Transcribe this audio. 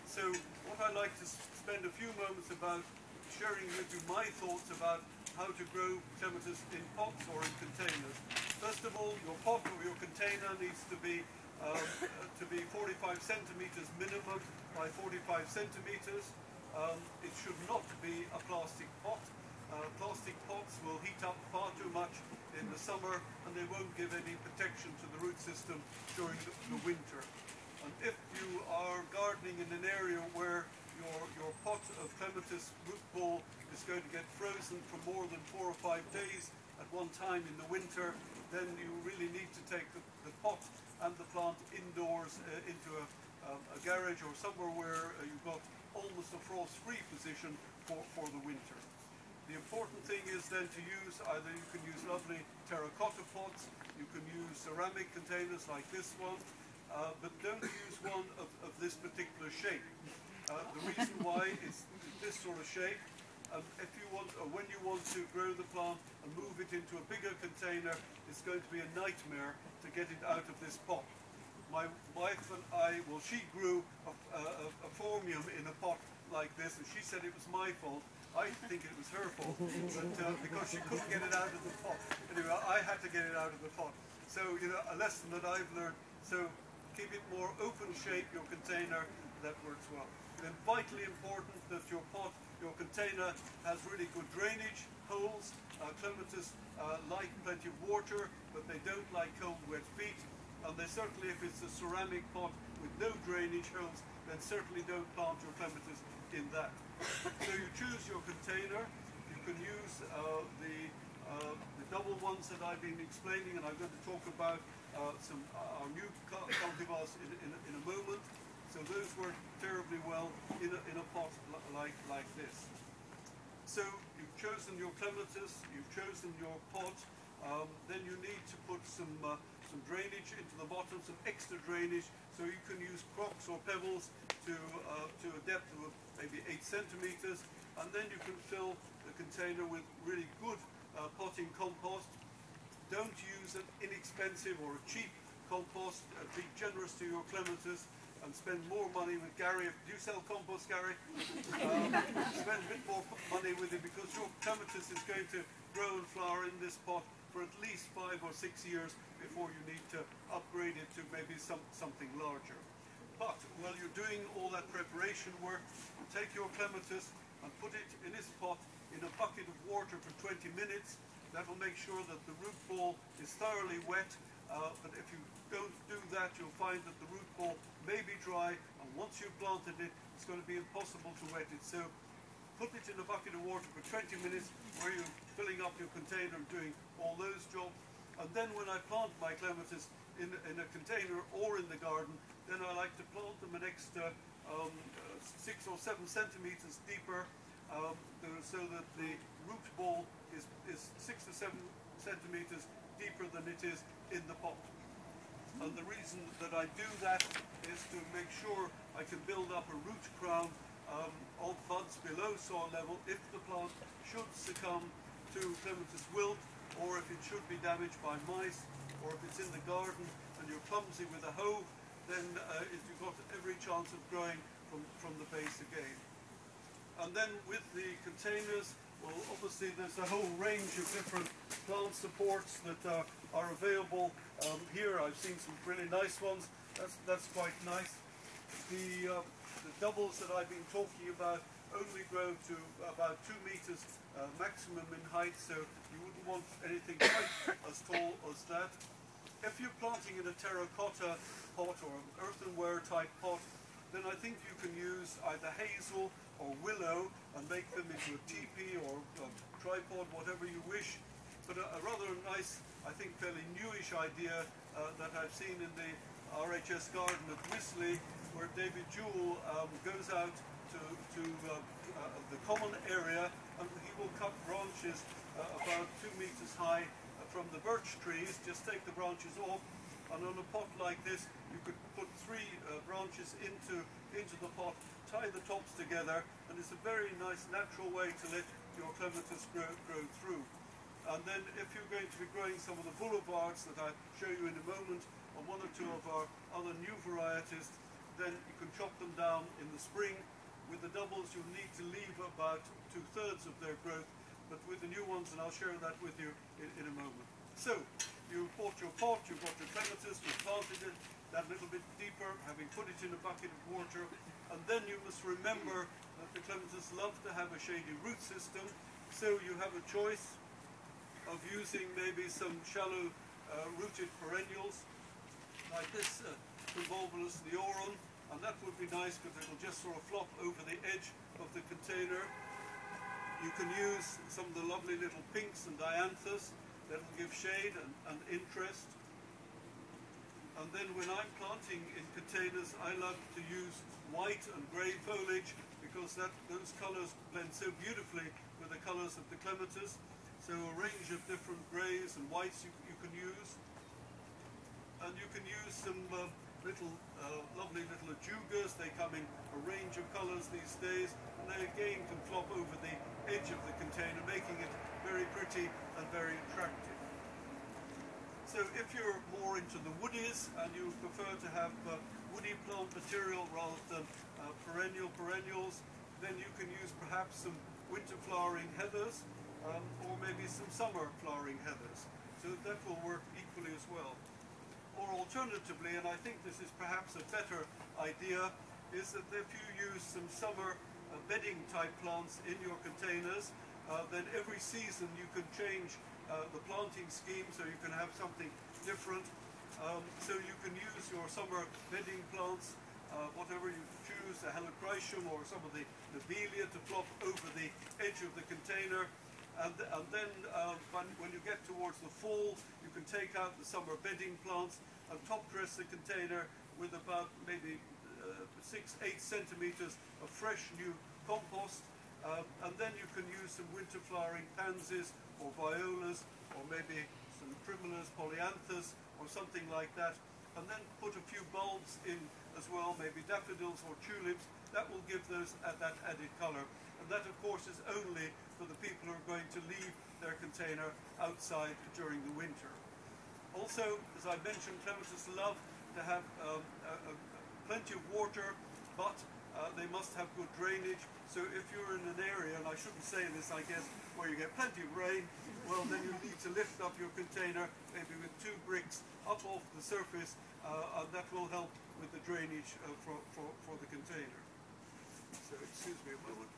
So what I'd like to spend a few moments about sharing with you my thoughts about how to grow clematis in pots or in containers. First of all, your pot or your container needs to be 45 centimeters minimum by 45 centimeters. It should not be a plastic pot. Plastic pots will heat up far too much in the summer and they won't give any protection to the root system during the winter. And if you are gardening in an area where your pot of clematis root ball is going to get frozen for more than 4 or 5 days at one time in the winter, then you really need to take the pot and the plant indoors into a garage or somewhere where you've got almost a frost-free position for the winter. The important thing is then to use, either you can use lovely terracotta pots, you can use ceramic containers like this one, but don't use one of this particular shape. The reason why it's this sort of shape, if you want, or when you want to grow the plant and move it into a bigger container, it's going to be a nightmare to get it out of this pot. My wife and I, well, she grew a phormium in a pot like this, and she said it was my fault. I think it was her fault, but because she couldn't get it out of the pot. Anyway, I had to get it out of the pot. So, you know, a lesson that I've learned. So, keep it more open shape, your container, that works well. Then vitally important that your pot, your container has really good drainage holes. Clematis like plenty of water, but they don't like cold, wet feet. And they certainly, if it's a ceramic pot with no drainage holes, then certainly don't plant your clematis in that. So you choose your container. You can use the double ones that I've been explaining, and I'm going to talk about our new cultivars in a moment. So those work terribly well in a pot like this. So you've chosen your clematis, you've chosen your pot. Then you need to put some drainage into the bottom, some extra drainage, so you can use crocks or pebbles to a depth of maybe 8 centimeters, and then you can fill the container with really good potting compost. Don't use an inexpensive or a cheap compost. Be generous to your clematis and spend more money with Gary. Do you sell compost, Gary? Spend a bit more money with it, because your clematis is going to grow and flower in this pot for at least 5 or 6 years before you need to upgrade it to maybe something larger. But while you're doing all that preparation work, take your clematis and put it in this pot in a bucket of water for 20 minutes. That will make sure that the root ball is thoroughly wet. But if you don't do that, you'll find that the root ball may be dry, and once you've planted it, it's going to be impossible to wet it. So put it in a bucket of water for 20 minutes where you're filling up your container and doing all those jobs. And then when I plant my clematis in a container or in the garden, then I like to plant them an extra 6 or 7 centimeters deeper, so that the root ball is 6 to 7 centimeters deeper than it is in the pot. And the reason that I do that is to make sure I can build up a root crown of buds below soil level if the plant should succumb to clematis wilt, or if it should be damaged by mice, or if it's in the garden and you're clumsy with a hoe, then you've got every chance of growing from the base again. And then with the containers, well, obviously there's a whole range of different plant supports that are available. Here I've seen some really nice ones. That's quite nice. The doubles that I've been talking about only grow to about 2 meters maximum in height, so you wouldn't want anything quite as tall as that. If you're planting in a terracotta pot or an earthenware type pot, then I think you can use either hazel or willow and make them into a teepee or a tripod, whatever you wish. But a rather nice, I think fairly newish idea that I've seen in the RHS garden at Wisley, where David Jewell goes out to the common area, and he will cut branches about 2 meters high from the birch trees. Just take the branches off, and on a pot like this you could put 3 branches into the pot, tie the tops together, and it's a very nice natural way to let your clematis grow through. And then if you're going to be growing some of the boulevards that I'll show you in a moment, or 1 or 2 of our other new varieties, then you can chop them down in the spring. With the doubles, you'll need to leave about 2/3 of their growth, but with the new ones, and I'll share that with you in a moment. So, you bought your pot, you've got your clematis, you've planted it that little bit deeper, having put it in a bucket of water, and then you must remember that the clematis love to have a shady root system, so you have a choice of using maybe some shallow rooted perennials, like this Convolvulus neorum, and that would be nice because it will just sort of flop over the edge of the container. You can use some of the lovely little pinks and dianthus that will give shade and interest. And then when I'm planting in containers, I love to use white and grey foliage because those colours blend so beautifully with the colours of the clematis. So a range of different greys and whites you can use. And you can use some lovely little ajugas. They come in a range of colours these days, and they again can flop over the edge of the container, making it very pretty and very attractive. So if you're more into the woodies and you prefer to have woody plant material rather than perennials, then you can use perhaps some winter flowering heathers or maybe some summer flowering heathers. So that will work equally as well. Or alternatively, and I think this is perhaps a better idea, is that if you use some summer bedding type plants in your containers, then every season you can change the planting scheme so you can have something different. So you can use your summer bedding plants, whatever you choose, the helichrysum or some of the lobelia to flop over the edge of the container. And then when you get towards the fall, you can take out the summer bedding plants and top dress the container with about maybe 6-8 centimeters of fresh new compost. And then you can use some winter flowering pansies or violas or maybe some primulas, polyanthus or something like that. And then put a few bulbs in as well, maybe daffodils or tulips. That will give those that added colour. And that, of course, is only for the people who are going to leave their container outside during the winter. Also, as I mentioned, clematis love to have plenty of water, but they must have good drainage. So if you're in an area, and I shouldn't say this, I guess, where you get plenty of rain, well, then you need to lift up your container, maybe with 2 bricks up off the surface, and that will help with the drainage for the container. So excuse me a moment.